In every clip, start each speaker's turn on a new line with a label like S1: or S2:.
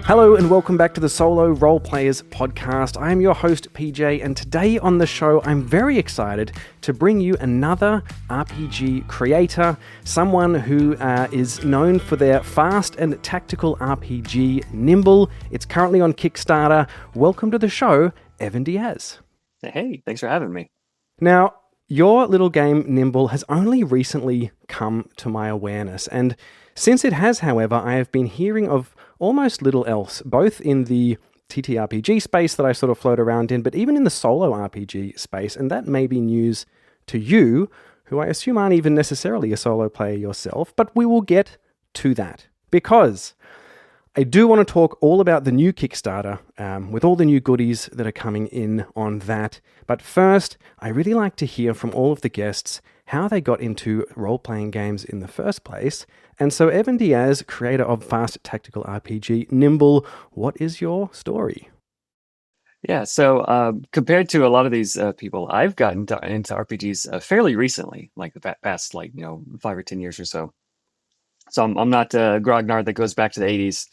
S1: Hello and welcome back to the Solo RolePlayers Podcast. I am your host, PJ, and today on the show, I'm very excited to bring you another RPG creator, someone who is known for their fast and tactical RPG, Nimble. It's currently on Kickstarter. Welcome to the show, Evan Diaz.
S2: Hey, thanks for having me.
S1: Now, your little game, Nimble, has only recently come to my awareness, and since it has, however, I have been hearing of almost little else, both in the TTRPG space that I sort of float around in, but even in the solo RPG space, and that may be news to you, who I assume aren't even necessarily a solo player yourself, but we will get to that, because I do want to talk all about the new Kickstarter, with all the new goodies that are coming in on that. But first, I really like to hear from all of the guests how they got into role-playing games in the first place. And so, Evan Diaz, creator of fast tactical RPG, Nimble, what is your story?
S2: Yeah, so compared to a lot of these people, I've gotten into RPGs fairly recently, like the past, 5 or 10 years or so. So I'm not a grognard that goes back to the 80s.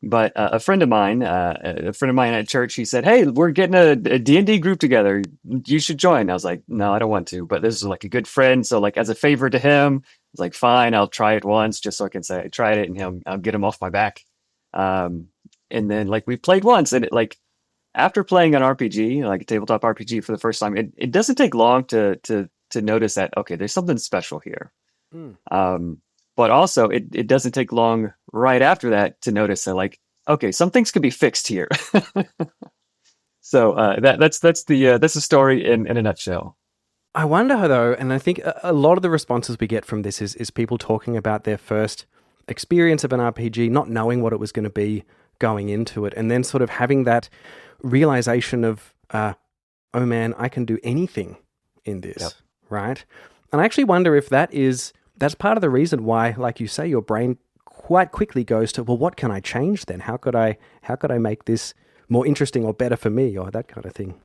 S2: But a friend of mine at church, he said, "Hey, we're getting a D&D group together. You should join." I was like, "No, I don't want to." But this is like a good friend, so like as a favor to him, I was like, "Fine, I'll try it once, just so I can say I tried it, and I'll get him off my back." And then like we played once, and after playing an RPG, like a tabletop RPG for the first time, it doesn't take long to notice that okay, there's something special here. But also, it doesn't take long right after that to notice that, like, okay, some things could be fixed here. So that's the story in a nutshell.
S1: I wonder, though, and I think a lot of the responses we get from this is people talking about their first experience of an RPG, not knowing what it was going to be going into it, and then sort of having that realization of, oh man, I can do anything in this, yep. Right? And I actually wonder if that's part of the reason why, like you say, your brain quite quickly goes to, well, what can I change then? How could I make this more interesting or better for me, or that kind of thing?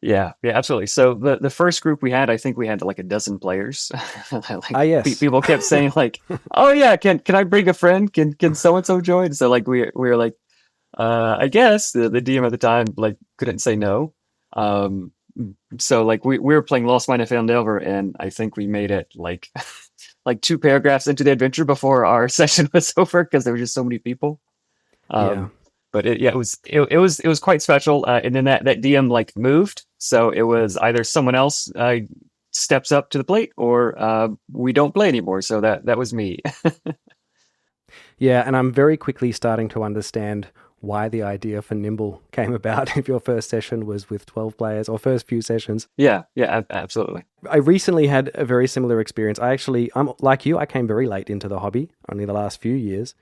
S2: Yeah, absolutely. So the first group we had, I think we had like a dozen players.
S1: Yes.
S2: People kept saying like, "Oh yeah, can I bring a friend? Can so and so join?" So like we were like, I guess the DM at the time like couldn't say no. So like we were playing Lost Mine and Found Delver, and I think we made it like 2 paragraphs into the adventure before our session was over because there were just so many people. But it was quite special. And then that DM like moved, so it was either someone else steps up to the plate or we don't play anymore. So that was me.
S1: Yeah, and I'm very quickly starting to understand why the idea for Nimble came about if your first session was with 12 players or first few sessions.
S2: Yeah, absolutely.
S1: I recently had a very similar experience. I'm like you, I came very late into the hobby, only the last few years.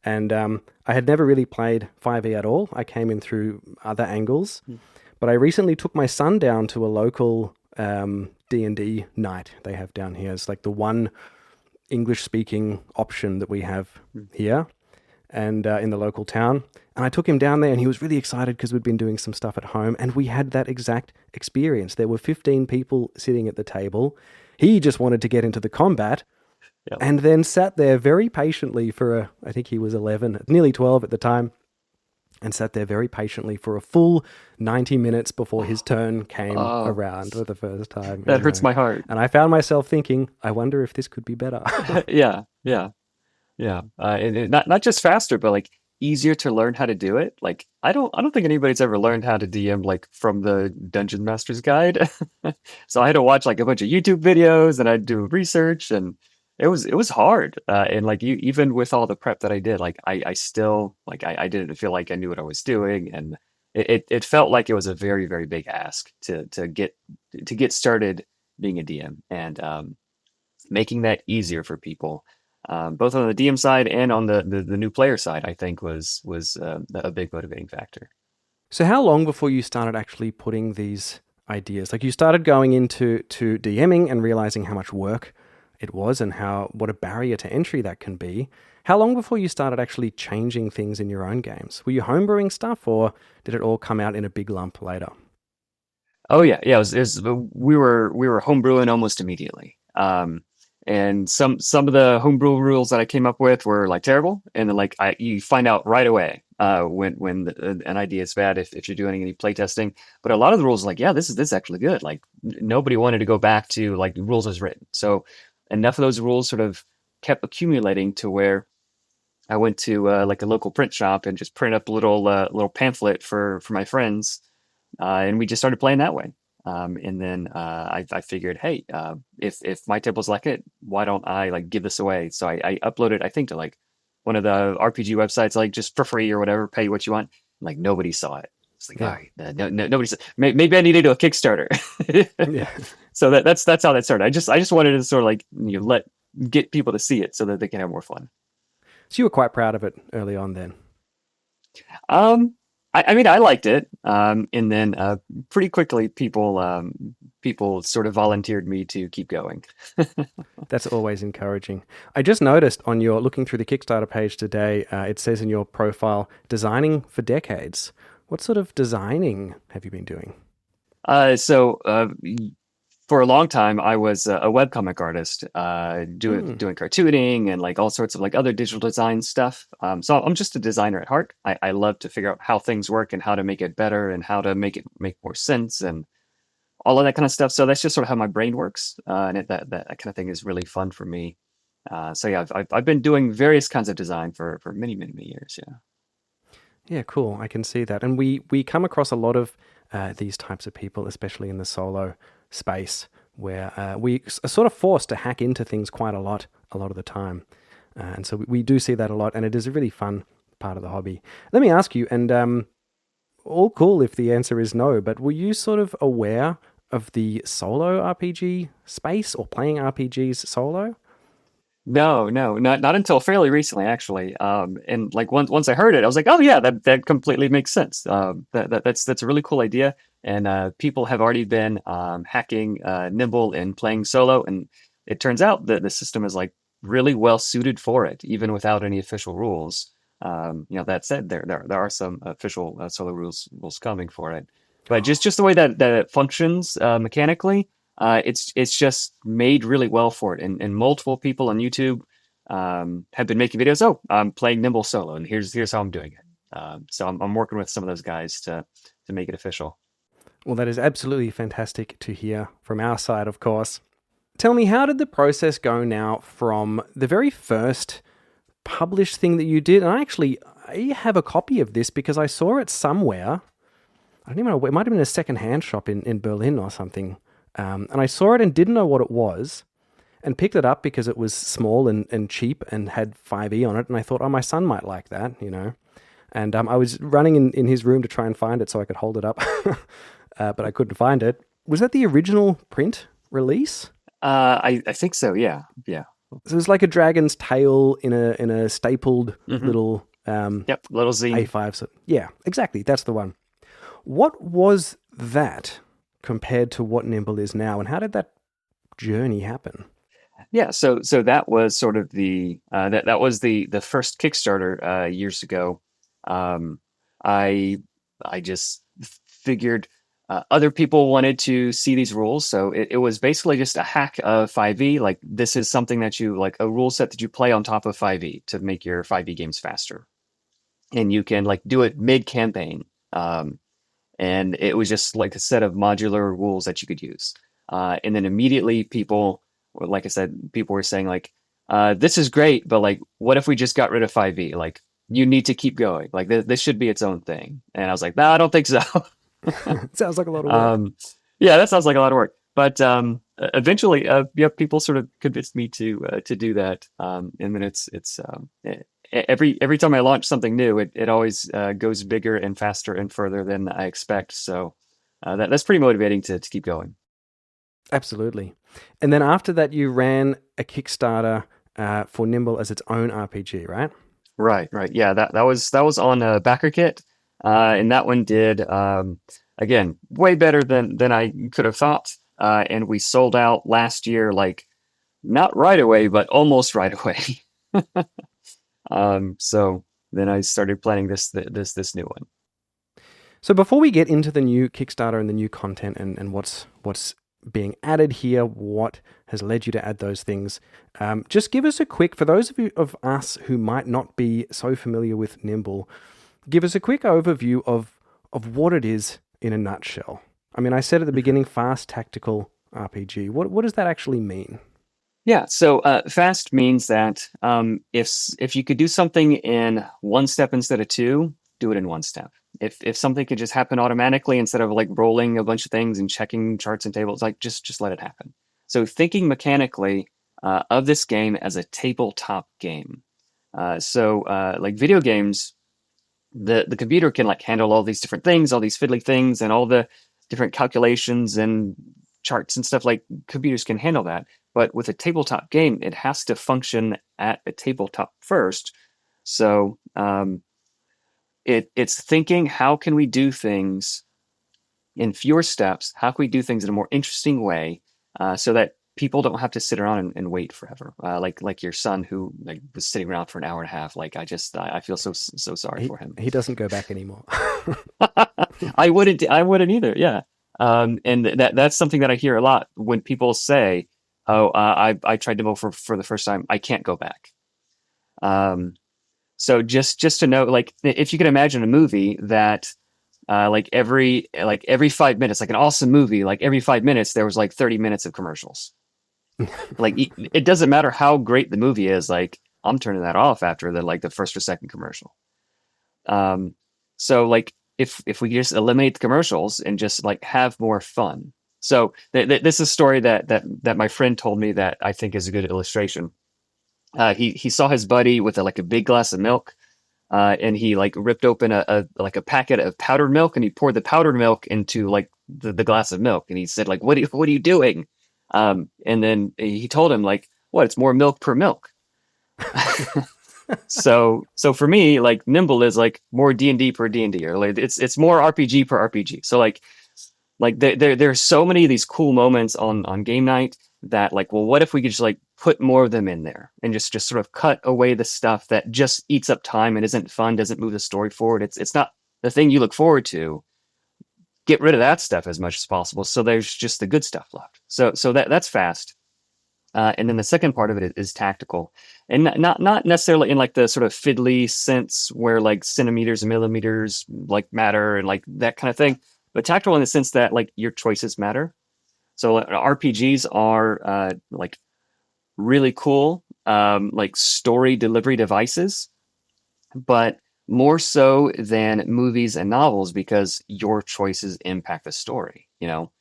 S1: And I had never really played 5e at all. I came in through other angles. But I recently took my son down to a local D&D night they have down here. It's like the one English-speaking option that we have here and in the local town. And I took him down there and he was really excited because we'd been doing some stuff at home and we had that exact experience. There were 15 people sitting at the table. He just wanted to get into the combat. Yep. And then sat there very patiently I think he was 11, nearly 12 at the time, and sat there very patiently for a full 90 minutes before his turn came around for the first time.
S2: That hurts my heart.
S1: And I found myself thinking, I wonder if this could be better.
S2: Yeah. And not just faster, but like easier to learn how to do it. Like I don't think anybody's ever learned how to DM like from the Dungeon Master's Guide. So I had to watch like a bunch of YouTube videos and I'd do research and it was hard, and like even with all the prep that I did, like I still like I didn't feel like I knew what I was doing, and it felt like it was a very very big ask to get started being a DM, and making that easier for people, both on the DM side and on the new player side, I think was a big motivating factor.
S1: So how long before you started actually putting these ideas, like you started going into DMing and realizing how much work it was and what a barrier to entry that can be. How long before you started actually changing things in your own games? Were you homebrewing stuff or did it all come out in a big lump later?
S2: Oh yeah. We were homebrewing almost immediately. And and some of the homebrew rules that I came up with were like terrible, and then like you find out right away when an idea is bad if you're doing any playtesting. But a lot of the rules, like, yeah, this is actually good. Like nobody wanted to go back to like the rules as written. So enough of those rules sort of kept accumulating to where I went to like a local print shop and just printed up a little pamphlet for my friends, and we just started playing that way. And then I figured, hey, if my tables like it, why don't I like give this away? So I uploaded, I think, to like one of the RPG websites, like just for free or whatever, pay what you want. Like nobody saw it. It's like, all right, nobody saw. Maybe I need to do a Kickstarter.
S1: Yeah.
S2: So that's how that started. I just wanted to sort of like get people to see it so that they can have more fun.
S1: So you were quite proud of it early on then.
S2: I mean, I liked it, and then pretty quickly, people sort of volunteered me to keep going.
S1: That's always encouraging. I just noticed on your looking through the Kickstarter page today, it says in your profile, designing for decades. What sort of designing have you been doing?
S2: So for a long time, I was a webcomic artist, doing cartooning and like all sorts of like other digital design stuff. So I'm just a designer at heart. I love to figure out how things work and how to make it better and how to make it make more sense and all of that kind of stuff. So that's just sort of how my brain works, and that kind of thing is really fun for me. So yeah, I've been doing various kinds of design for many years. Yeah.
S1: Yeah, cool. I can see that, and we come across a lot of these types of people, especially in the solo space, where we are sort of forced to hack into things quite a lot of the time, and so we do see that a lot, and it is a really fun part of the hobby. Let me ask you, and all cool if the answer is no, but were you sort of aware of the solo RPG space or playing RPGs solo?
S2: No, not until fairly recently, actually. And like once I heard it, I was like, oh yeah, that completely makes sense. That's a really cool idea. And people have already been hacking Nimble and playing solo, and it turns out that the system is like really well suited for it, even without any official rules. That said, there are some official solo rules coming for it, but just the way that it functions mechanically. It's just made really well for it, and multiple people on YouTube have been making videos. Oh, I'm playing Nimble solo, and here's how I'm doing it. So I'm working with some of those guys to make it official.
S1: Well, that is absolutely fantastic to hear from our side, of course. Tell me, how did the process go now from the very first published thing that you did? And I have a copy of this because I saw it somewhere. I don't even know. It might have been a secondhand shop in Berlin or something. And I saw it and didn't know what it was, and picked it up because it was small and cheap and had 5e on it. And I thought, oh, my son might like that, And I was running in his room to try and find it so I could hold it up, but I couldn't find it. Was that the original print release?
S2: I think so. Yeah.
S1: So it was like a dragon's tail in a stapled little
S2: little zine
S1: A5. So yeah, exactly. That's the one. What was that compared to what Nimble is now, and how did that journey happen?
S2: Yeah, so that was sort of the that was the first Kickstarter years ago. I just figured other people wanted to see these rules, so it was basically just a hack of 5e. Like, this is something that you like, a rule set that you play on top of 5e to make your 5e games faster, and you can like do it mid campaign. And it was just like a set of modular rules that you could use. And then immediately people, like I said, people were saying like, this is great, but like, what if we just got rid of 5e? Like, you need to keep going. Like, this should be its own thing. And I was like, no, I don't think so.
S1: Sounds like a lot of work.
S2: Yeah, that sounds like a lot of work. But eventually, people sort of convinced me to do that. And then it's every time I launch something new, it always goes bigger and faster and further than I expect. So that's pretty motivating to keep going.
S1: Absolutely. And then after that, you ran a Kickstarter for Nimble as its own RPG, right?
S2: Right. Yeah, that was on BackerKit, and that one did again way better than I could have thought. And we sold out last year, like not right away, but almost right away. So then I started planning this new one.
S1: So before we get into the new Kickstarter and the new content and what's being added here? What has led you to add those things? Just give us a quick, for those of us who might not be so familiar with Nimble, give us a quick overview of what it is in a nutshell. I mean, I said at the beginning, fast tactical RPG. What does that actually mean?
S2: Yeah, so fast means that if you could do something in one step instead of two, do it in one step. If something could just happen automatically instead of like rolling a bunch of things and checking charts and tables, like just let it happen. So thinking mechanically of this game as a tabletop game. Like video games, the computer can like handle all these different things, all these fiddly things, and all the different calculations and charts and stuff. Like computers can handle that. But with a tabletop game, it has to function at a tabletop first. So it's thinking, how can we do things in fewer steps? How can we do things in a more interesting way so that people don't have to sit around and wait forever? Like your son who like was sitting around for an hour and a half. Like I feel so sorry for him.
S1: He doesn't go back anymore.
S2: I wouldn't either. Yeah. And that's something that I hear a lot when people say, "Oh, I tried Nimble for the first time. I can't go back." So just to know, like, if you can imagine a movie that, like every 5 minutes, like an awesome movie, like every 5 minutes there was like 30 minutes of commercials. Like it doesn't matter how great the movie is. Like I'm turning that off after the first or second commercial. So like if we just eliminate the commercials and just like have more fun. So this is a story that my friend told me that I think is a good illustration. He saw his buddy with a big glass of milk, and he like ripped open a packet of powdered milk, and he poured the powdered milk into like the glass of milk, and he said like, what are you doing? And then he told him like, what? It's more milk per milk. So for me, like Nimble is like more D&D per D&D, or like it's more RPG per RPG. So like there are so many of these cool moments on game night that like, well, what if we could just like put more of them in there and just sort of cut away the stuff that just eats up time and isn't fun, doesn't move the story forward. It's not the thing you look forward to. Get rid of that stuff as much as possible. So there's just the good stuff left. So that's fast. And then the second part of it is tactical, and not necessarily in like the sort of fiddly sense where like centimeters and millimeters like matter and like that kind of thing, but tactical in the sense that like your choices matter. So RPGs are like really cool, like story delivery devices, but more so than movies and novels because your choices impact the story, you know?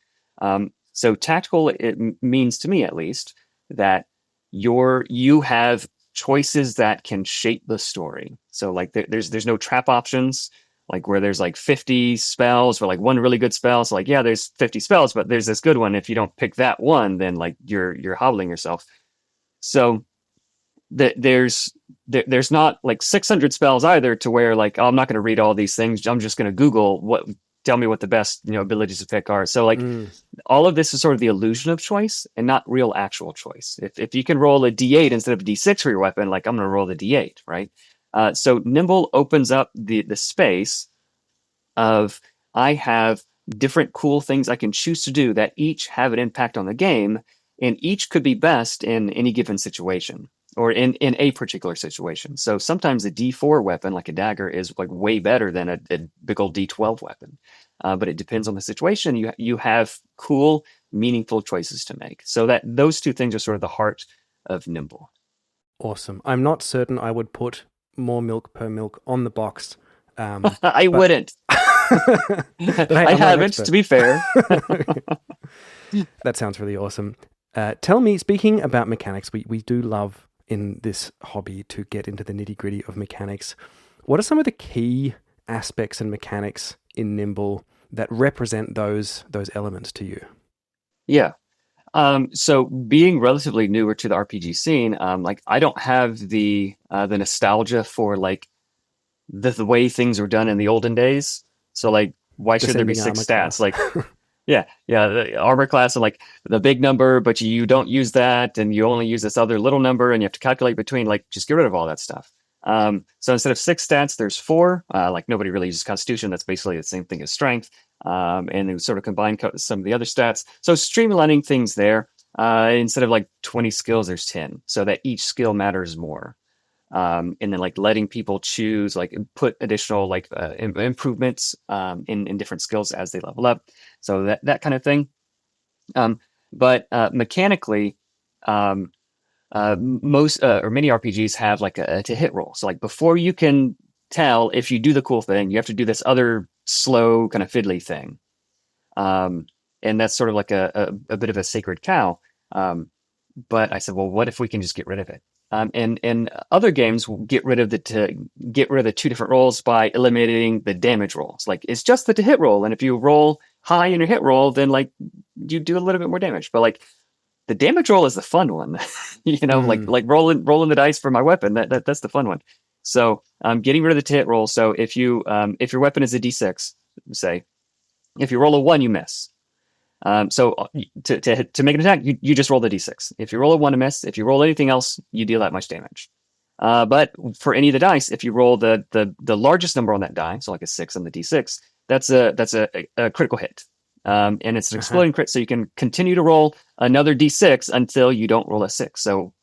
S2: So tactical, it means to me at least that you have choices that can shape the story. So like there's no trap options, like where there's like 50 spells or like one really good spell. So like, yeah, there's 50 spells, but there's this good one. If you don't pick that one, then like you're hobbling yourself. So there's not like 600 spells either to where like, oh, I'm not going to read all these things. I'm just going to Google tell me what the best, abilities to pick are. So like all of this is sort of the illusion of choice and not real actual choice. If you can roll a D8 instead of a D6 for your weapon, like I'm going to roll the D8, right? So Nimble opens up the space of I have different cool things I can choose to do that each have an impact on the game, and each could be best in any given situation or in a particular situation. So sometimes a D4 weapon, like a dagger, is like way better than a big old D12 weapon. But it depends on the situation. You have cool, meaningful choices to make. So that those two things are sort of the heart of Nimble.
S1: Awesome. I'm not certain I would put more milk per milk on the box.
S2: I wouldn't. Hey, I haven't, to be fair.
S1: That sounds really awesome. Tell me, speaking about mechanics, we do love in this hobby to get into the nitty-gritty of mechanics. What are some of the key aspects and mechanics in Nimble that represent those elements to you?
S2: Yeah. So being relatively newer to the RPG scene, like I don't have the nostalgia for like the way things were done in the olden days. So like, why should there be 6 stats? Like, yeah, the armor class and like the big number, but you don't use that, and you only use this other little number, and you have to calculate between. Like, just get rid of all that stuff. So instead of 6 stats, there's 4. Like nobody really uses Constitution. That's basically the same thing as Strength. And they sort of combine some of the other stats. So streamlining things there. Instead of like 20 skills, there's 10, so that each skill matters more. And then like letting people choose, like put additional like improvements in different skills as they level up. So that kind of thing. But mechanically, most or many RPGs have like a to hit roll. So like before you can tell if you do the cool thing, you have to do this other slow kind of fiddly thing. And that's sort of like a bit of a sacred cow. But I said, well, what if we can just get rid of it? And other games will get rid of the 2 different rolls by eliminating the damage rolls. Like it's just the to hit roll, and if you roll high in your hit roll, then like you do a little bit more damage. But like the damage roll is the fun one, like rolling the dice for my weapon. That's the fun one. So getting rid of the to hit roll. So if your weapon is a D6, say, if you roll a 1, you miss. So to make an attack, you just roll the D6. If you roll a 1 to miss, if you roll anything else, you deal that much damage. But for any of the dice, if you roll the largest number on that die, so like a 6 on the D6, that's a critical hit. And it's an exploding crit, so you can continue to roll another D6 until you don't roll a 6. So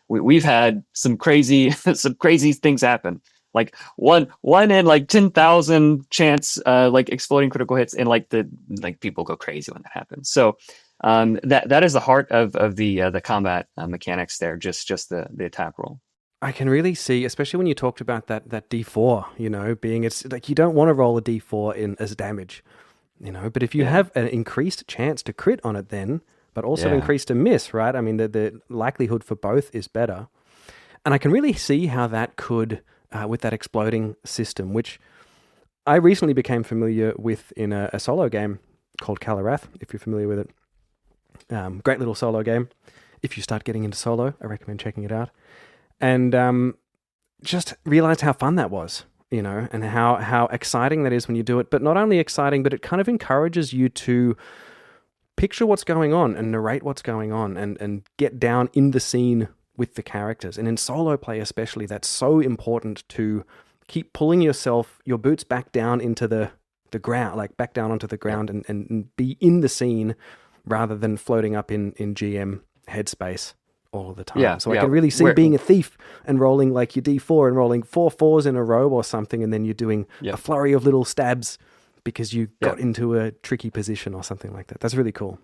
S2: we've had some crazy things happen. Like one in like 10,000 chance, like exploding critical hits, and like people go crazy when that happens. So that is the heart of the combat mechanics there. Just the attack roll.
S1: I can really see, especially when you talked about that D4, being it's like you don't want to roll a D4 as damage, but if you have an increased chance to crit on it then, but also increased to miss, right? I mean, the likelihood for both is better. And I can really see how that could, with that exploding system, which I recently became familiar with in a solo game called Calarath, if you're familiar with it. Great little solo game. If you start getting into solo, I recommend checking it out. And just realized how fun that was, and how exciting that is when you do it. But not only exciting, but it kind of encourages you to picture what's going on and narrate what's going on and get down in the scene with the characters. And in solo play especially, that's so important to keep pulling your boots back down into the ground, like back down onto the ground and be in the scene rather than floating up in GM headspace all the time. I can really see being a thief and rolling like your D4 and rolling 4 4s in a row or something, and then you're doing a flurry of little stabs because you got into a tricky position or something like that. That's really cool.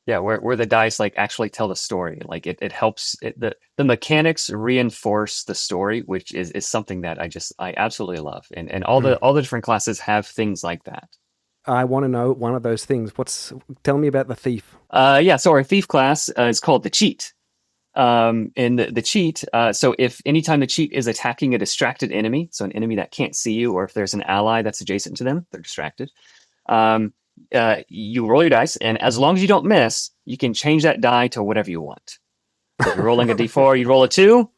S2: Yeah, where the dice like actually tell the story. Like it helps the mechanics reinforce the story, which is something that I absolutely love. And all the different classes have things like that.
S1: I want to know one of those things. Tell me about the thief.
S2: So our thief class is called the cheat. And the cheat, so if anytime the cheat is attacking a distracted enemy, so an enemy that can't see you, or if there's an ally that's adjacent to them, they're distracted. You roll your dice, and as long as you don't miss, you can change that die to whatever you want. So if you're rolling a D4, you roll a 2,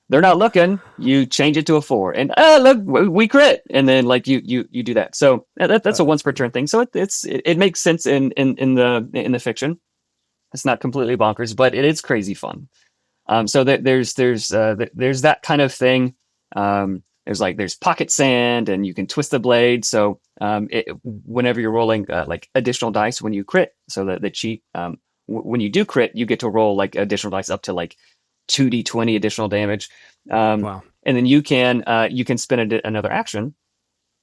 S2: they're not looking, you change it to a 4, and look, we crit, and then like you do that. So that's a once per turn thing. So it makes sense in the fiction. It's not completely bonkers, but it is crazy fun. So there's that kind of thing. There's pocket sand, and you can twist the blade. So whenever you're rolling like additional dice when you crit, so the cheat, when you do crit, you get to roll like additional dice up to like 2d20 additional damage. Wow! And then you can spend another action,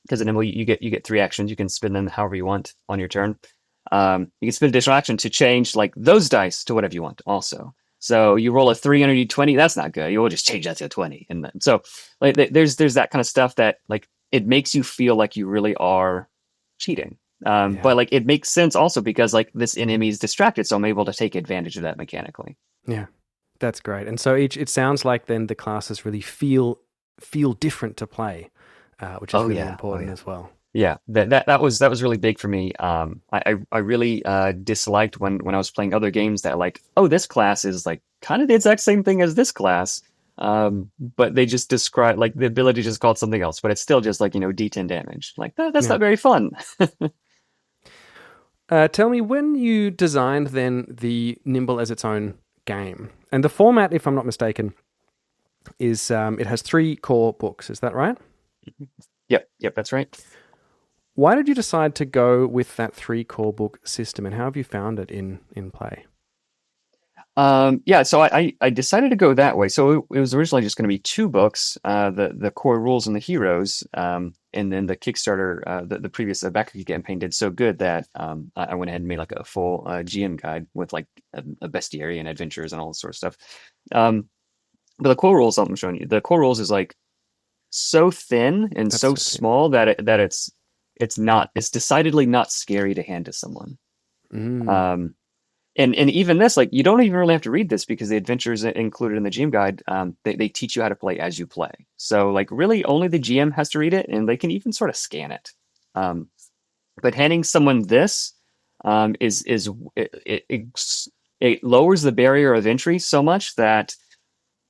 S2: because then you get 3 actions. You can spend them however you want on your turn. You can spend additional action to change like those dice to whatever you want also. So you roll a 3 on a d20, that's not good. You'll just change that to a 20. And then, so like there's that kind of stuff that like it makes you feel like you really are cheating. But like it makes sense also because like this enemy is distracted, so I'm able to take advantage of that mechanically.
S1: Yeah, that's great. And so it sounds like then the classes really feel different to play, which is really important as well.
S2: Yeah, that was really big for me. I really disliked when I was playing other games that like, oh, this class is like kind of the exact same thing as this class, but they just describe like the ability just called something else, but it's still just like D10 damage. Like that's not very fun.
S1: Tell me, when you designed then the Nimble as its own game, and the format, if I'm not mistaken, is it has 3 core books. Is that right?
S2: Yep, that's right.
S1: Why did you decide to go with that 3 core book system, and how have you found it in play?
S2: So I decided to go that way. So it was originally just going to be 2 books, the core rules and the heroes, and then the Kickstarter, the previous backer campaign did so good that I went ahead and made like a full GM guide with like a bestiary and adventures and all this sort of stuff. But the core rules I'm showing you, the core rules is like so thin and so small that it's decidedly not scary to hand to someone. And even this, like, you don't even really have to read this because the adventures included in the GM guide, they teach you how to play as you play. So, like, really only the GM has to read it, and they can even sort of scan it. But handing someone this it lowers the barrier of entry so much that,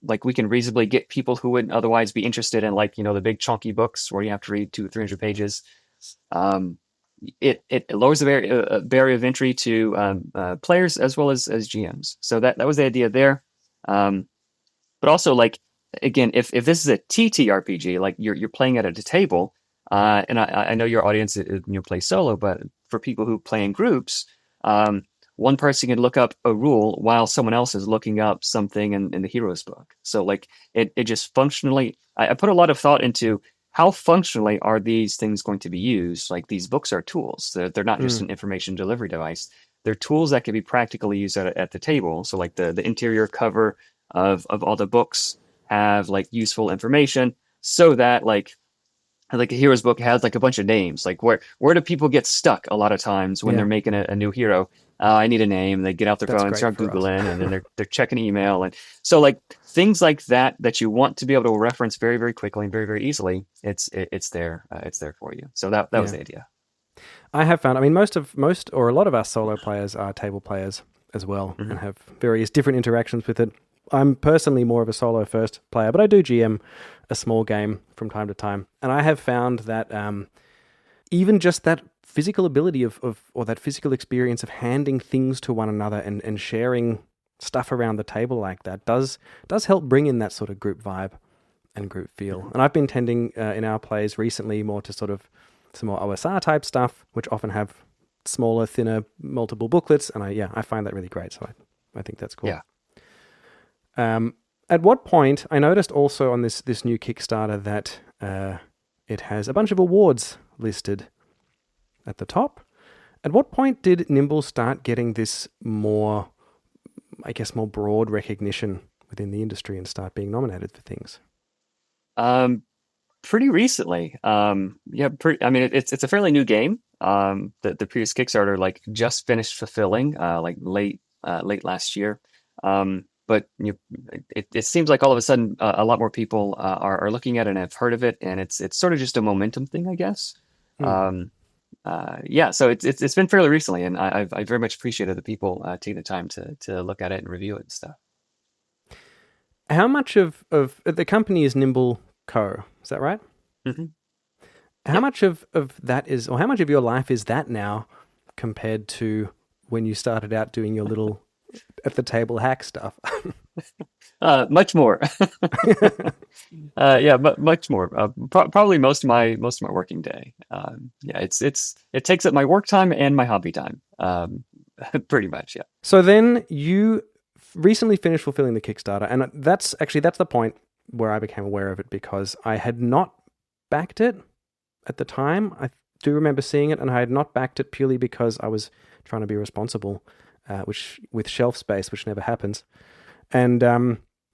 S2: like, we can reasonably get people who wouldn't otherwise be interested in, like, the big chunky books where you have to read 200-300 pages. It lowers the barrier of entry to players as well as GMs. So that was the idea there. But also, like, again, if this is a TTRPG, like you're playing it at a table, and I know your audience play solo, but for people who play in groups, one person can look up a rule while someone else is looking up something in the hero's book. So, like, it just functionally, I put a lot of thought into how functionally are these things going to be used? Like, these books are tools. They're not just an information delivery device. They're tools that can be practically used at the table. So, like, the interior cover of all the books have, like, useful information so that, like a hero's book has, like, a bunch of names. Like, where do people get stuck a lot of times when they're making a new hero? I need a name. They get out their phone and start Googling, and then they're checking email. And so, like, things like that you want to be able to reference very, very quickly and very, very easily, it's there. It's there for you. So that was the idea. I
S1: have found, I mean, most or a lot of our solo players are table players as well, and have various different interactions with it. I'm personally more of a solo first player, but I do GM a small game from time to time. And I have found that even just that physical ability or that physical experience of handing things to one another and sharing stuff around the table like that does help bring in that sort of group vibe and group feel. And I've been tending in our plays recently more to sort of some more OSR type stuff, which often have smaller, thinner, multiple booklets. And I find that really great. So I think that's cool.
S2: Yeah.
S1: At what point, I noticed also on this new Kickstarter that it has a bunch of awards listed at the top. At what point did Nimble start getting this more broad recognition within the industry and start being nominated for things?
S2: Pretty recently. I mean, it's a fairly new game. The previous Kickstarter, like, just finished fulfilling, like, late last year. But it seems like all of a sudden a lot more people are looking at it and have heard of it, and it's sort of just a momentum thing, I guess. So it's been fairly recently, and I very much appreciated the people taking the time to look at it and review it and stuff.
S1: How much of the company is Nimble Co? Is that right?
S2: Mm-hmm.
S1: How much of that is, or how much of your life is that now compared to when you started out doing your little at the table hack stuff?
S2: Much more. Much more. Probably most of my working day. It takes up my work time and my hobby time. Pretty much, yeah.
S1: So then you recently finished fulfilling the Kickstarter, and that's the point where I became aware of it, because I had not backed it at the time. I do remember seeing it, and I had not backed it purely because I was trying to be responsible, which with shelf space, which never happens. And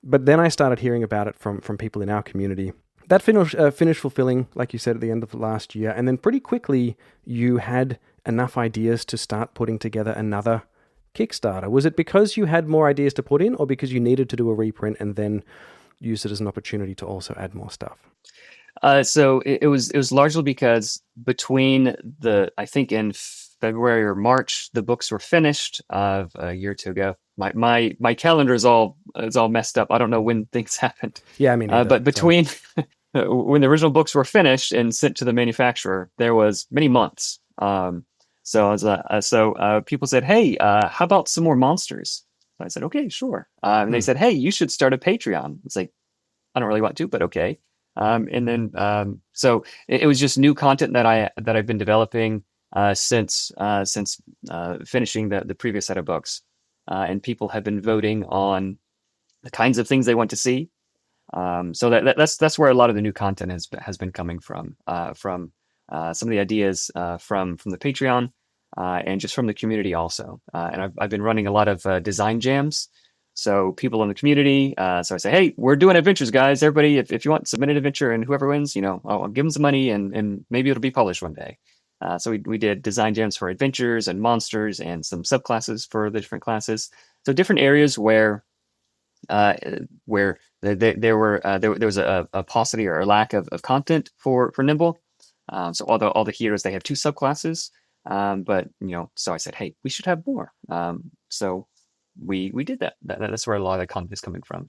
S1: but then I started hearing about it from people in our community. That finished fulfilling, like you said, at the end of last year, and then pretty quickly you had enough ideas to start putting together another Kickstarter. Was it because you had more ideas to put in, or because you needed to do a reprint and then use it as an opportunity to also add more stuff?
S2: So it was largely because between I think in February or March, the books were finished a year or two ago. My calendar is all messed up. I don't know when things happened.
S1: Yeah, I mean,
S2: but between when the original books were finished and sent to the manufacturer, there was many months. So people said, "Hey, how about some more monsters?" So I said, "Okay, sure." And they said, "Hey, you should start a Patreon." It's like, I don't really want to, but okay. And then so it was just new content that I've been developing since finishing the previous set of books, and people have been voting on the kinds of things they want to see. So that's where a lot of the new content has been coming from some of the ideas from the Patreon, and just from the community also. And I've been running a lot of design jams. So people in the community, so I say, hey, we're doing adventures, guys. Everybody, if you want, submit an adventure, and whoever wins, I'll give them some money, and maybe it'll be published one day. So we did design jams for adventures and monsters and some subclasses for the different classes. So different areas where there was a paucity or a lack of content for Nimble. So all the heroes, they have 2 subclasses, but so I said, hey, we should have more. So we did that. That's where a lot of the content is coming from.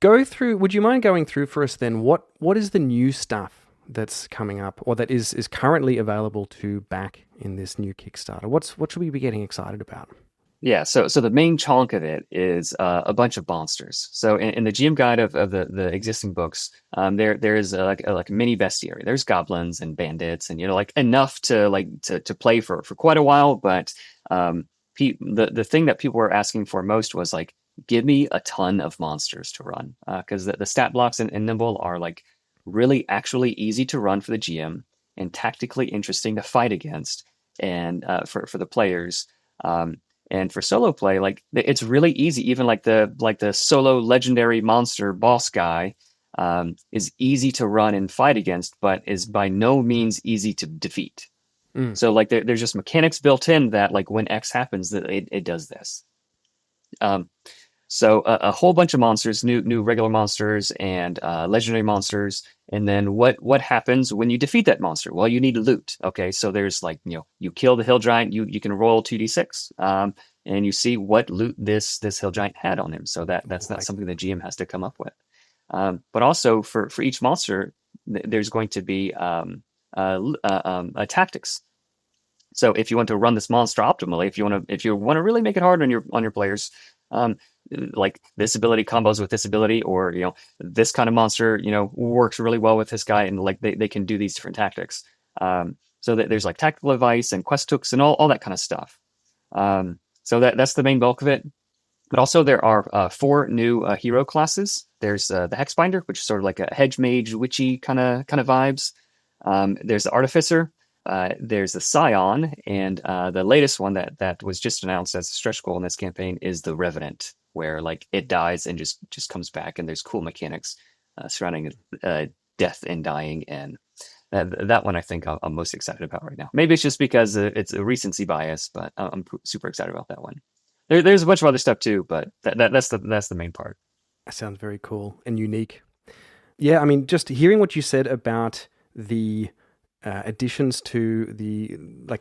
S1: Would you mind going through for us then what is the new stuff that's coming up, or that is currently available to back in this new Kickstarter? What should we be getting excited about?
S2: Yeah, so the main chunk of it is a bunch of monsters. So in the GM guide of the existing books, there is like a mini bestiary. There's goblins and bandits, and like enough to play for quite a while. But the thing that people were asking for most was like, give me a ton of monsters to run, because the stat blocks in Nimble are like really actually easy to run for the GM and tactically interesting to fight against, and for the players. And for solo play, like it's really easy. Even like the solo legendary monster boss guy is easy to run and fight against, but is by no means easy to defeat. So like there's just mechanics built in that like when X happens, that it does this. So a whole bunch of monsters, new regular monsters and legendary monsters. And then what happens when you defeat that monster? Well, you need loot. Okay, so there's like, you kill the hill giant, you can roll 2d6, and you see what loot this hill giant had on him. So that's not something the GM has to come up with. But also for each monster, there's going to be tactics. So if you want to run this monster optimally, if you want to really make it hard on your players, like this ability combos with this ability, or this kind of monster works really well with this guy, and like they can do these different tactics. So that there's like tactical advice and quest hooks and all that kind of stuff. So that's the main bulk of it. But also there are 4 new hero classes. There's the Hexbinder, which is sort of like a hedge mage witchy kind of vibes. There's the Artificer. There's the Scion, and the latest one that was just announced as a stretch goal in this campaign is the Revenant, where like it dies and just comes back, and there's cool mechanics surrounding death and dying, and that one I think I'm most excited about right now. Maybe it's just because it's a recency bias, but I'm super excited about that one. There's a bunch of other stuff too, but that's the main part.
S1: That sounds very cool and unique. Yeah, I mean, just hearing what you said about the additions to the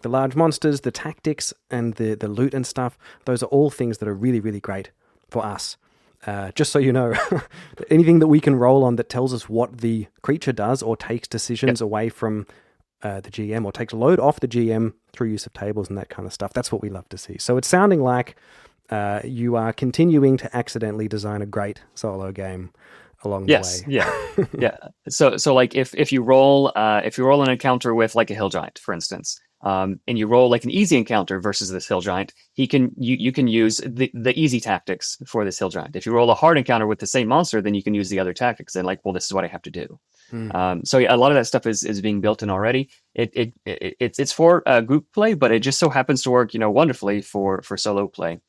S1: large monsters, the tactics, and the loot and stuff, those are all things that are really, really great for us. Just so you know, anything that we can roll on that tells us what the creature does or takes decisions away from the GM, or takes a load off the GM through use of tables and that kind of stuff, that's what we love to see. So it's sounding like you are continuing to accidentally design a great solo game along the way.
S2: Yeah. So like if you roll an encounter with like a hill giant, for instance, and you roll like an easy encounter versus this hill giant, you can use the easy tactics for this hill giant. If you roll a hard encounter with the same monster, then you can use the other tactics. And like, well, this is what I have to do. So yeah, a lot of that stuff is being built in already. It's for group play, but it just so happens to work wonderfully for solo play.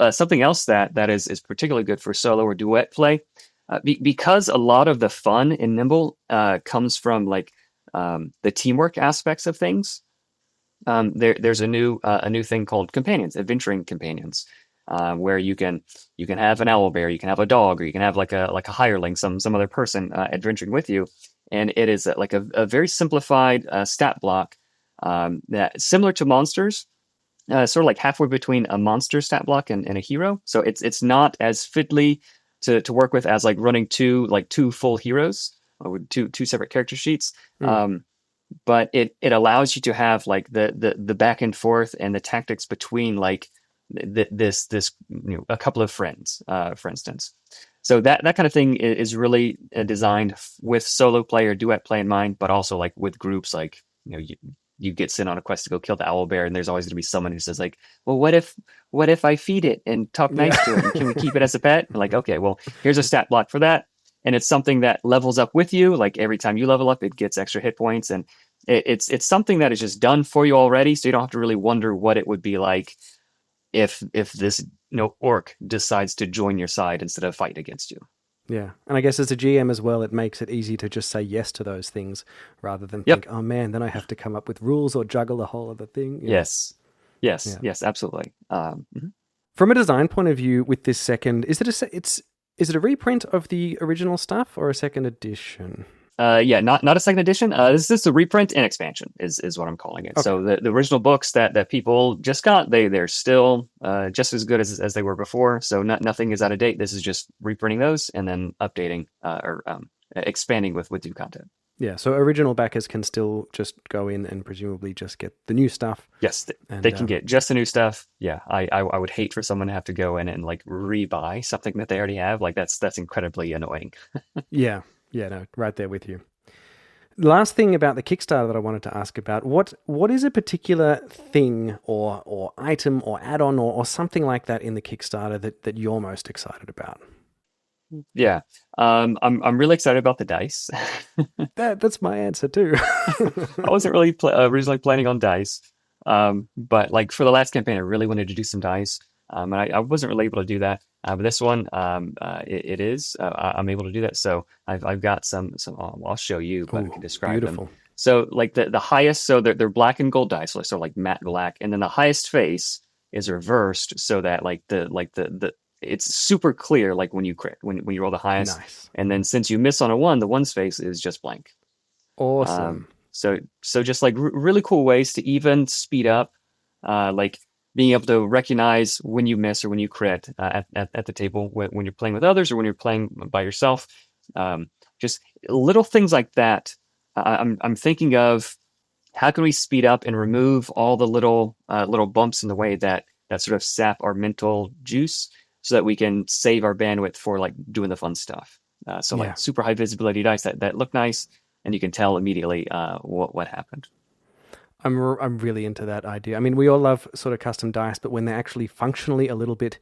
S2: Something else that is particularly good for solo or duet play. Because a lot of the fun in Nimble comes from like the teamwork aspects of things. There's a new thing called companions, adventuring companions, where you can have an owlbear, you can have a dog, or you can have like a hireling, some other person adventuring with you, and it is like a very simplified stat block that similar to monsters. Sort of like halfway between a monster stat block and a hero. So it's not as fiddly to work with as like running two full heroes with two separate character sheets. But it allows you to have like the back and forth and the tactics between like this a couple of friends, for instance. So that kind of thing is really designed with solo play or duet play in mind, but also like with groups, like, you get sent on a quest to go kill the owl bear, and there's always going to be someone who says like, well, what if I feed it and talk nice to it, and can we keep it as a pet? And like, okay, well, here's a stat block for that, and it's something that levels up with you. Like every time you level up, it gets extra hit points, and it's something that is just done for you already, so you don't have to really wonder what it would be like if this orc decides to join your side instead of fight against you.
S1: Yeah, and I guess as a GM as well, it makes it easy to just say yes to those things rather than think, oh man, then I have to come up with rules or juggle the whole other thing.
S2: Yes, absolutely.
S1: From a design point of view, with this second, is it a reprint of the original stuff or a second edition?
S2: Not a second edition. This is a reprint and expansion is what I'm calling it. Okay. So the original books that people just got, they're still just as good as they were before. So nothing is out of date. This is just reprinting those and then updating or expanding with new content.
S1: Yeah, so original backers can still just go in and presumably just get the new stuff.
S2: Yes, they can get just the new stuff. Yeah, I would hate for someone to have to go in and like rebuy something that they already have. Like that's incredibly annoying.
S1: Yeah, no, right there with you. Last thing about the Kickstarter that I wanted to ask about, what is a particular thing or item or add-on or something like that in the Kickstarter that you're most excited about?
S2: Yeah, I'm really excited about the dice.
S1: That's my answer too.
S2: I wasn't really originally planning on dice, but like for the last campaign, I really wanted to do some dice, and I wasn't really able to do that. But this one, it is. I'm able to do that. So I've got some. I'll show you, but I can describe them. So like the highest, so they're black and gold dice, so like matte black, and then the highest face is reversed, so that like the it's super clear, like when you crit, when you roll the highest.
S1: Nice.
S2: And then since you miss on a one, the one's face is just blank.
S1: Awesome.
S2: So just like really cool ways to even speed up, like being able to recognize when you miss or when you crit at the table when you're playing with others or when you're playing by yourself. Just little things like that. I'm thinking of how can we speed up and remove all the little bumps in the way that sort of sap our mental juice, so that we can save our bandwidth for like doing the fun stuff. Like super high visibility dice that look nice, and you can tell immediately what happened.
S1: I'm really into that idea. I mean, we all love sort of custom dice, but when they're actually functionally a little bit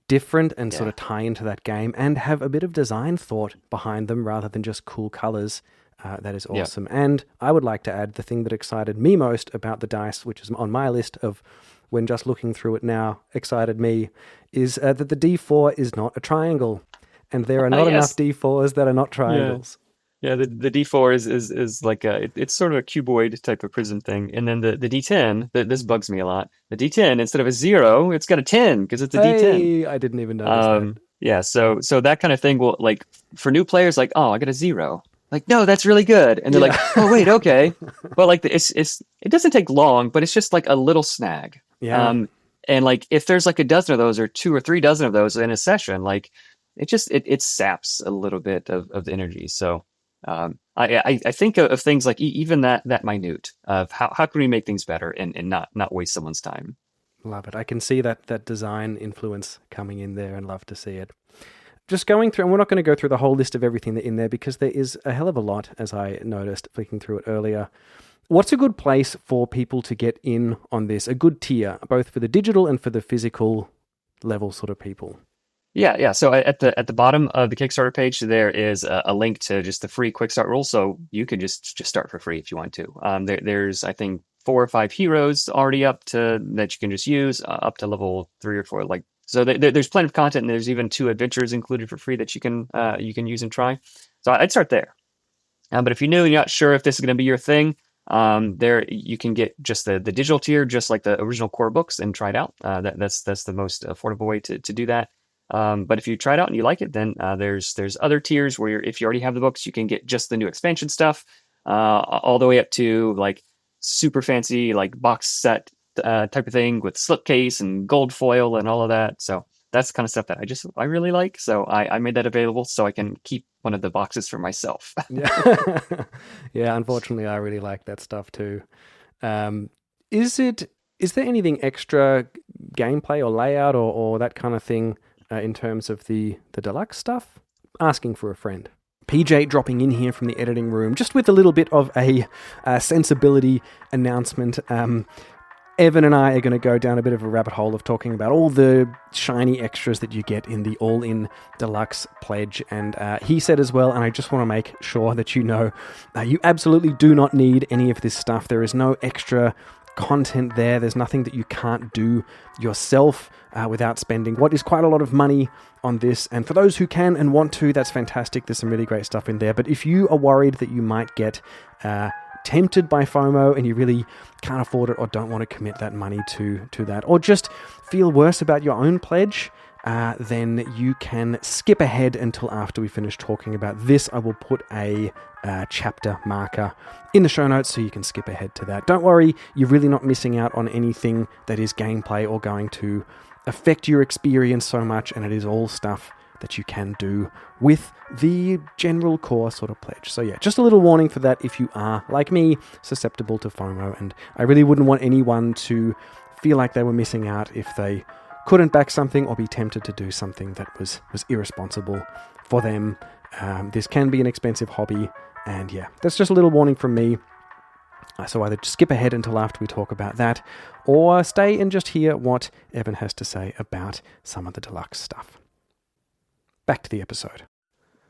S1: different and sort of tie into that game and have a bit of design thought behind them rather than just cool colors, that is awesome. Yeah. And I would like to add the thing that excited me most about the dice, which is on my list of when just looking through it now excited me, is that the D4 is not a triangle. And there are not enough D4s that are not triangles.
S2: Yeah, the D4 is like it's sort of a cuboid type of prism thing. And then the D10, this bugs me a lot. The D10, instead of a 0, it's got a 10 because it's a D10.
S1: I didn't even notice that.
S2: Yeah, so that kind of thing will, like, for new players, like, oh, I got a 0. Like, no, that's really good. And they're like, oh, wait, okay. But like, it doesn't take long, but it's just like a little snag.
S1: Yeah.
S2: And like, if there's like a dozen of those or 2 or 3 dozen of those in a session, like, it saps a little bit of the energy. So I think of things like even that minute of how can we make things better and not waste someone's time.
S1: Love it. I can see that design influence coming in there and love to see it. Just going through, and we're not going to go through the whole list of everything in there because there is a hell of a lot, as I noticed flicking through it earlier. What's a good place for people to get in on this? A good tier, both for the digital and for the physical level sort of people.
S2: Yeah. So at the bottom of the Kickstarter page, there is a link to just the free quick start rules. So you can just start for free if you want to. There's, I think, 4 or 5 heroes already up to that you can just use up to level 3 or 4. Like, so there's plenty of content, and there's even 2 adventures included for free that you can use and try. So I'd start there. But if you're new and you're not sure if this is going to be your thing, there you can get just the digital tier, just like the original core books, and try it out. That's the most affordable way to do that. But if you try it out and you like it, then there's other tiers where if you already have the books, you can get just the new expansion stuff, all the way up to like super fancy like box set type of thing with slipcase and gold foil and all of that. So that's the kind of stuff that I really like. So I made that available so I can keep one of the boxes for myself.
S1: Yeah, unfortunately, I really like that stuff too. Is there anything extra gameplay or layout or that kind of thing in terms of the deluxe stuff? asking for a friend. PJ dropping in here from the editing room, just with a little bit of a sensibility announcement. Evan and I are going to go down a bit of a rabbit hole of talking about all the shiny extras that you get in the all-in deluxe pledge. And he said as well, and I just want to make sure that you know, you absolutely do not need any of this stuff. There is no extra content there. There's nothing that you can't do yourself without spending what is quite a lot of money on this. And for those who can and want to, that's fantastic. There's some really great stuff in there. But if you are worried that you might get tempted by FOMO and you really can't afford it or don't want to commit that money to that, or just feel worse about your own pledge, then you can skip ahead until after we finish talking about this. I will put a chapter marker in the show notes so you can skip ahead to that. Don't worry, you're really not missing out on anything that is gameplay or going to affect your experience so much, and it is all stuff that you can do with the general core sort of pledge. So yeah, just a little warning for that if you are, like me, susceptible to FOMO, and I really wouldn't want anyone to feel like they were missing out if they couldn't back something or be tempted to do something that was irresponsible for them. This can be an expensive hobby, and yeah, that's just a little warning from me. So either skip ahead until after we talk about that, or stay and just hear what Evan has to say about some of the deluxe stuff. Back to the episode.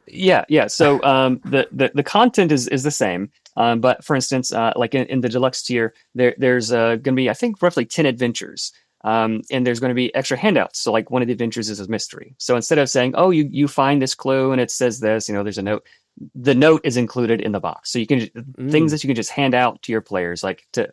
S2: Yeah. So the content is the same, but for instance, like in the deluxe tier, there's going to be, I think, roughly 10 adventures. And there's going to be extra handouts. So like one of the adventures is a mystery. So instead of saying, oh, you find this clue and it says this, there's a note, the note is included in the box. So you can things that you can just hand out to your players, like to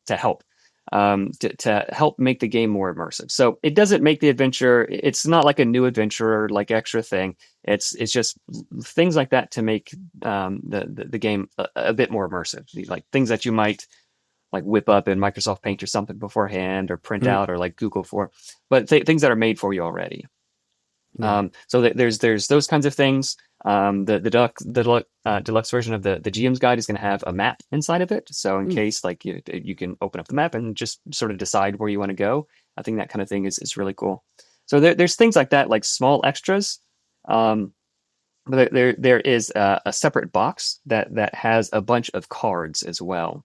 S2: help. To help make the game more immersive. So it doesn't make the adventure, it's not like a new adventure or like extra thing. It's just things like that to make the game a bit more immersive. Like things that you might like whip up in Microsoft Paint or something beforehand, or print out, or like Google for, but things that are made for you already. So there's those kinds of things. The deluxe version of the GM's guide is going to have a map inside of it. So in case like you can open up the map and just sort of decide where you want to go. I think that kind of thing is really cool. So there's things like that, like small extras. But there is a separate box that has a bunch of cards as well.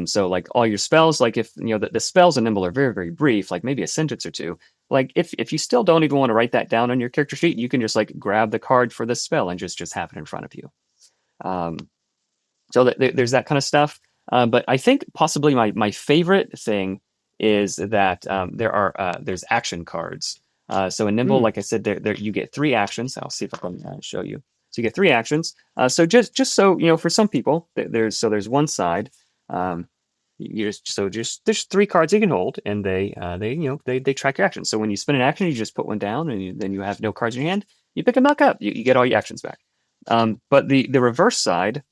S2: So like all your spells, like if the spells in Nimble are very, very brief, like maybe a sentence or two. Like if you still don't even want to write that down on your character sheet, you can just like grab the card for the spell and just have it in front of you. So there's that kind of stuff. But I think possibly my favorite thing is that there's action cards. So in Nimble, like I said, there you get 3 actions. I'll see if I can show you. So you get 3 actions. So just so for some people, there's one side. There's 3 cards you can hold, and they track your actions. So when you spend an action, you just put one down, and then you have no cards in your hand. You pick them back up. You get all your actions back. But the reverse side,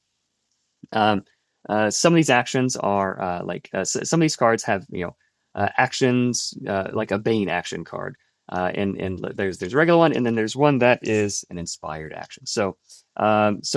S2: some of these actions are some of these cards have actions like a Bane action card. And there's a regular one, and then there's one that is an inspired action. So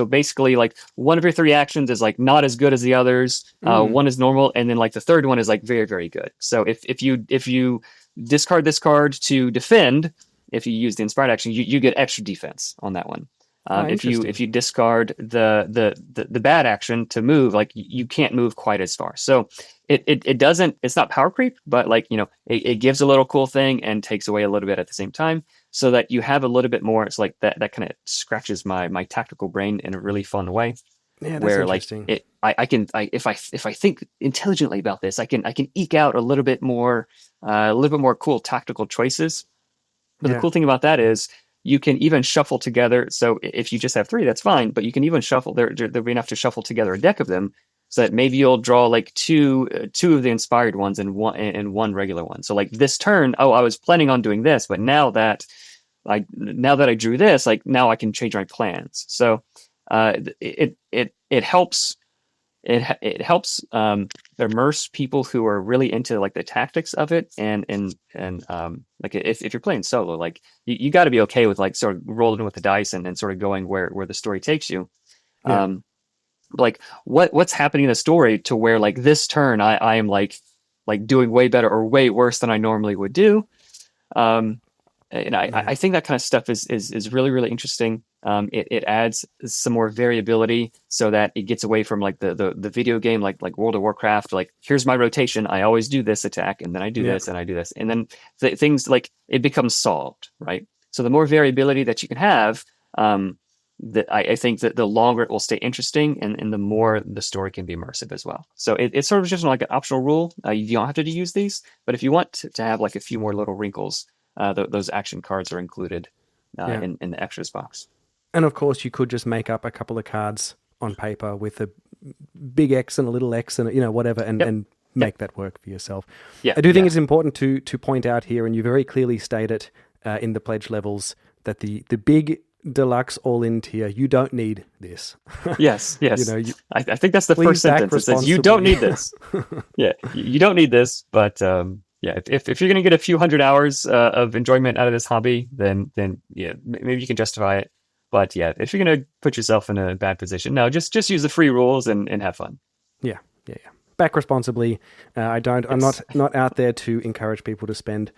S2: basically, like one of your 3 actions is like not as good as the others. One is normal, and then like the third one is like very, very good. So if you discard this card to defend, if you use the inspired action, you get extra defense on that one. If you discard the bad action to move, like you can't move quite as far. So it's not power creep, but like it gives a little cool thing and takes away a little bit at the same time, so that you have a little bit more. It's like that kind of scratches my tactical brain in a really fun way.
S1: Yeah, that's
S2: where
S1: interesting.
S2: Like if I think intelligently about this, I can eke out a little bit more cool tactical choices. But the cool thing about that is you can even shuffle together. So if you just have 3, that's fine. But you can even shuffle. There'll be enough to shuffle together a deck of them, so that maybe you'll draw like two of the inspired ones and one regular one. So like this turn, I was planning on doing this, but now that I drew this, like now I can change my plans. So it helps. It helps immerse people who are really into like the tactics of it, and like if you're playing solo, like you got to be okay with like sort of rolling with the dice and sort of going where the story takes you. Yeah. Like what's happening in the story to where like this turn I am like doing way better or way worse than I normally would do. And I think that kind of stuff is really, really interesting. It adds some more variability so that it gets away from like the video game, like World of Warcraft. Like, here's my rotation. I always do this attack, and then I do this, and I do this, and then things like it becomes solved, right? So the more variability that you can have, I think that the longer it will stay interesting, and the more the story can be immersive as well. So it's sort of just like an optional rule. You don't have to use these, but if you want to have like a few more little wrinkles, those action cards are included in the extras box.
S1: And of course, you could just make up a couple of cards on paper with a big X and a little X and whatever, and make that work for yourself.
S2: Yeah,
S1: I do think it's important to point out here, and you very clearly state it in the pledge levels, that the big deluxe all-in tier, you don't need this.
S2: Yes. I think that's the first sentence. It says you don't need this. Yeah, you don't need this, but if you're going to get a few hundred hours of enjoyment out of this hobby, then yeah, maybe you can justify it. But yeah, if you're going to put yourself in a bad position, no, just use the free rules and have fun.
S1: Yeah. Back responsibly. I'm not out there to encourage people to spend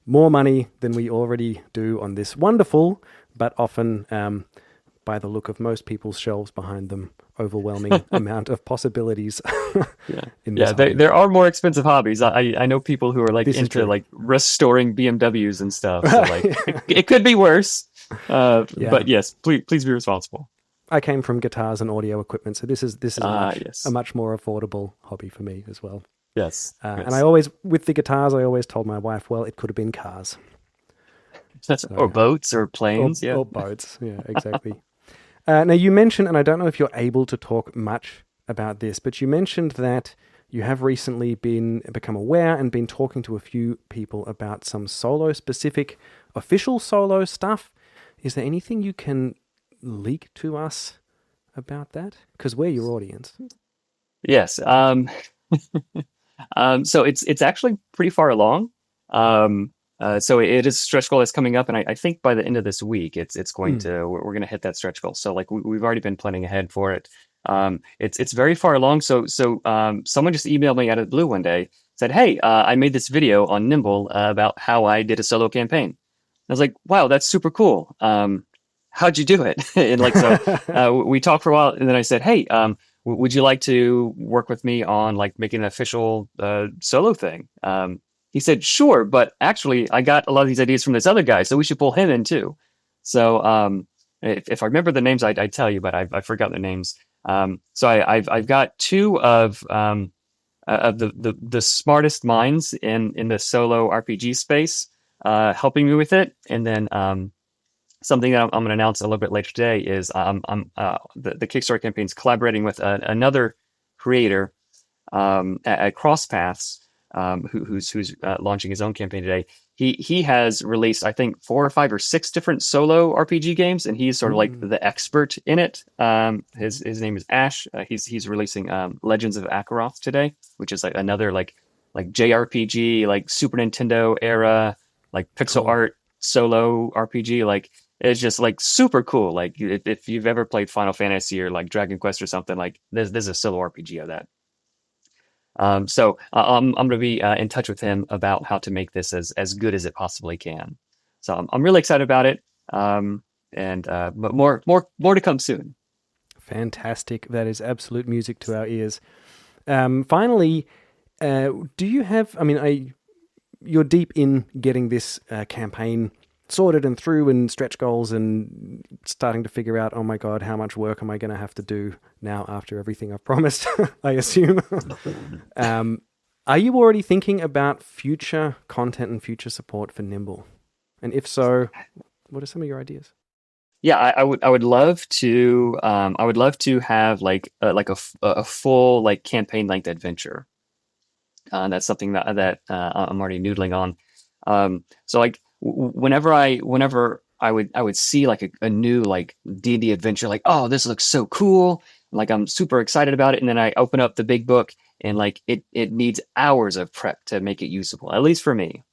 S1: more money than we already do on this wonderful, but often, by the look of most people's shelves behind them, overwhelming amount of possibilities.
S2: There are more expensive hobbies. I know people who are like into like restoring BMWs and stuff. So like it could be worse. But yes, please be responsible.
S1: I came from guitars and audio equipment, so this is a much more affordable hobby for me as well.
S2: Yes.
S1: And I always, with the guitars, I always told my wife, well, it could have been cars.
S2: Or boats or planes.
S1: Or boats. Yeah, exactly. Now, you mentioned, and I don't know if you're able to talk much about this, but you mentioned that you have recently become aware and been talking to a few people about some solo-specific, official solo stuff. Is there anything you can leak to us about that? Because we're your audience.
S2: Yes. So it's actually pretty far along. So it is a stretch goal that's coming up, and I think by the end of this week, it's going to we're going to hit that stretch goal. So like we've already been planning ahead for it. It's very far along. So someone just emailed me out of the blue one day, said, "Hey, I made this video on Nimble about how I did a solo campaign." I was like, "Wow, that's super cool. How'd you do it?" And like so, we talked for a while, and then I said, "Hey, would you like to work with me on like making an official solo thing?" He said, "Sure, but actually, I got a lot of these ideas from this other guy, so we should pull him in too." So if I remember the names, I'd tell you, but I forgot the names. So I've got two of the smartest minds in the solo RPG space helping me with it, and then something that I'm going to announce a little bit later today is the Kickstarter campaign's collaborating with another creator at Cross Paths, who's launching his own campaign today. He has released, I think, 4 or 5 or 6 different solo RPG games, and he's sort of like the expert in it. His name is Ash. He's releasing Legends of Akaroth today, which is like another like JRPG, like Super Nintendo era, like pixel art solo RPG. Like it's just like super cool. Like if you've ever played Final Fantasy or like Dragon Quest or something, like there's a solo RPG of that. So I'm going to be in touch with him about how to make this as good as it possibly can. So I'm really excited about it. But more to come soon.
S1: Fantastic. That is absolute music to our ears. Finally, do you have, you're deep in getting this campaign sorted and through and stretch goals and starting to figure out, oh my God, how much work am I going to have to do now after everything I've promised, I assume. Are you already thinking about future content and future support for Nimble? And if so, what are some of your ideas?
S2: Yeah, I would love to have like a full like campaign length adventure. That's something that I'm already noodling on. So like whenever I would see like a new like D&D adventure, like, oh, this looks so cool, like I'm super excited about it, and then I open up the big book and like it needs hours of prep to make it usable, at least for me.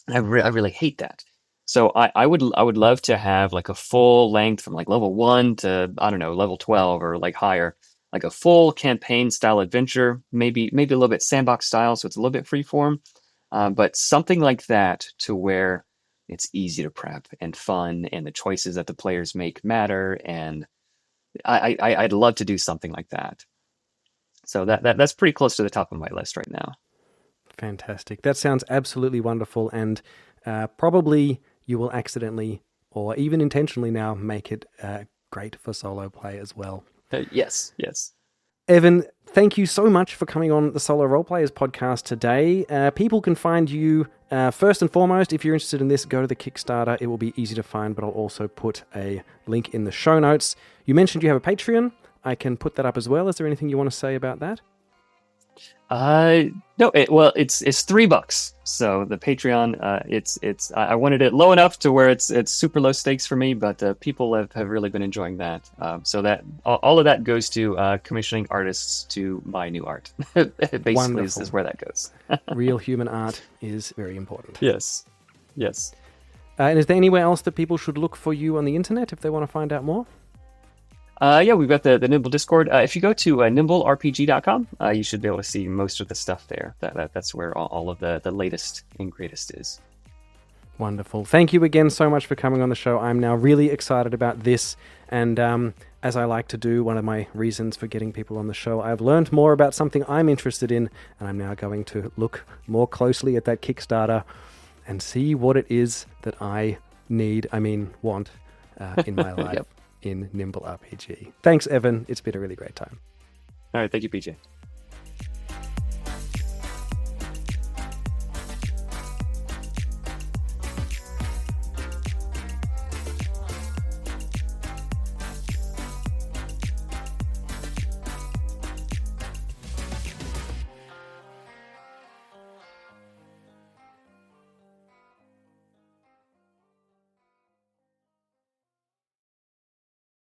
S2: I really hate that. So I would love to have like a full length from like level 1 to, I don't know, level 12 or like higher, like a full campaign style adventure, maybe a little bit sandbox style, so it's a little bit freeform, but something like that to where It's easy to prep and fun, and the choices that the players make matter. And I'd love to do something like that. So that's pretty close to the top of my list right now.
S1: Fantastic. That sounds absolutely wonderful, and probably you will accidentally or even intentionally now make it great for solo play as well.
S2: Yes.
S1: Evan, thank you so much for coming on the Solo RolePlayers podcast today. People can find you, first and foremost, if you're interested in this, go to the Kickstarter. It will be easy to find, but I'll also put a link in the show notes. You mentioned you have a Patreon. I can put that up as well. Is there anything you want to say about that?
S2: No, it's $3. So the Patreon, I wanted it low enough to where it's super low stakes for me, but people have really been enjoying that. So that all of that goes to commissioning artists to buy new art. Basically, is where that goes.
S1: Real human art is very important.
S2: Yes.
S1: And is there anywhere else that people should look for you on the internet if they want to find out more?
S2: Yeah, we've got the Nimble Discord. If you go to nimblerpg.com, you should be able to see most of the stuff there. That's where all of the latest and greatest is.
S1: Wonderful. Thank you again so much for coming on the show. I'm now really excited about this. And as I like to do, one of my reasons for getting people on the show, I've learned more about something I'm interested in. And I'm now going to look more closely at that Kickstarter and see what it is that I want in my life.
S2: Yep.
S1: In Nimble RPG. Thanks, Evan. It's been a really great time.
S2: All right. Thank you, PJ.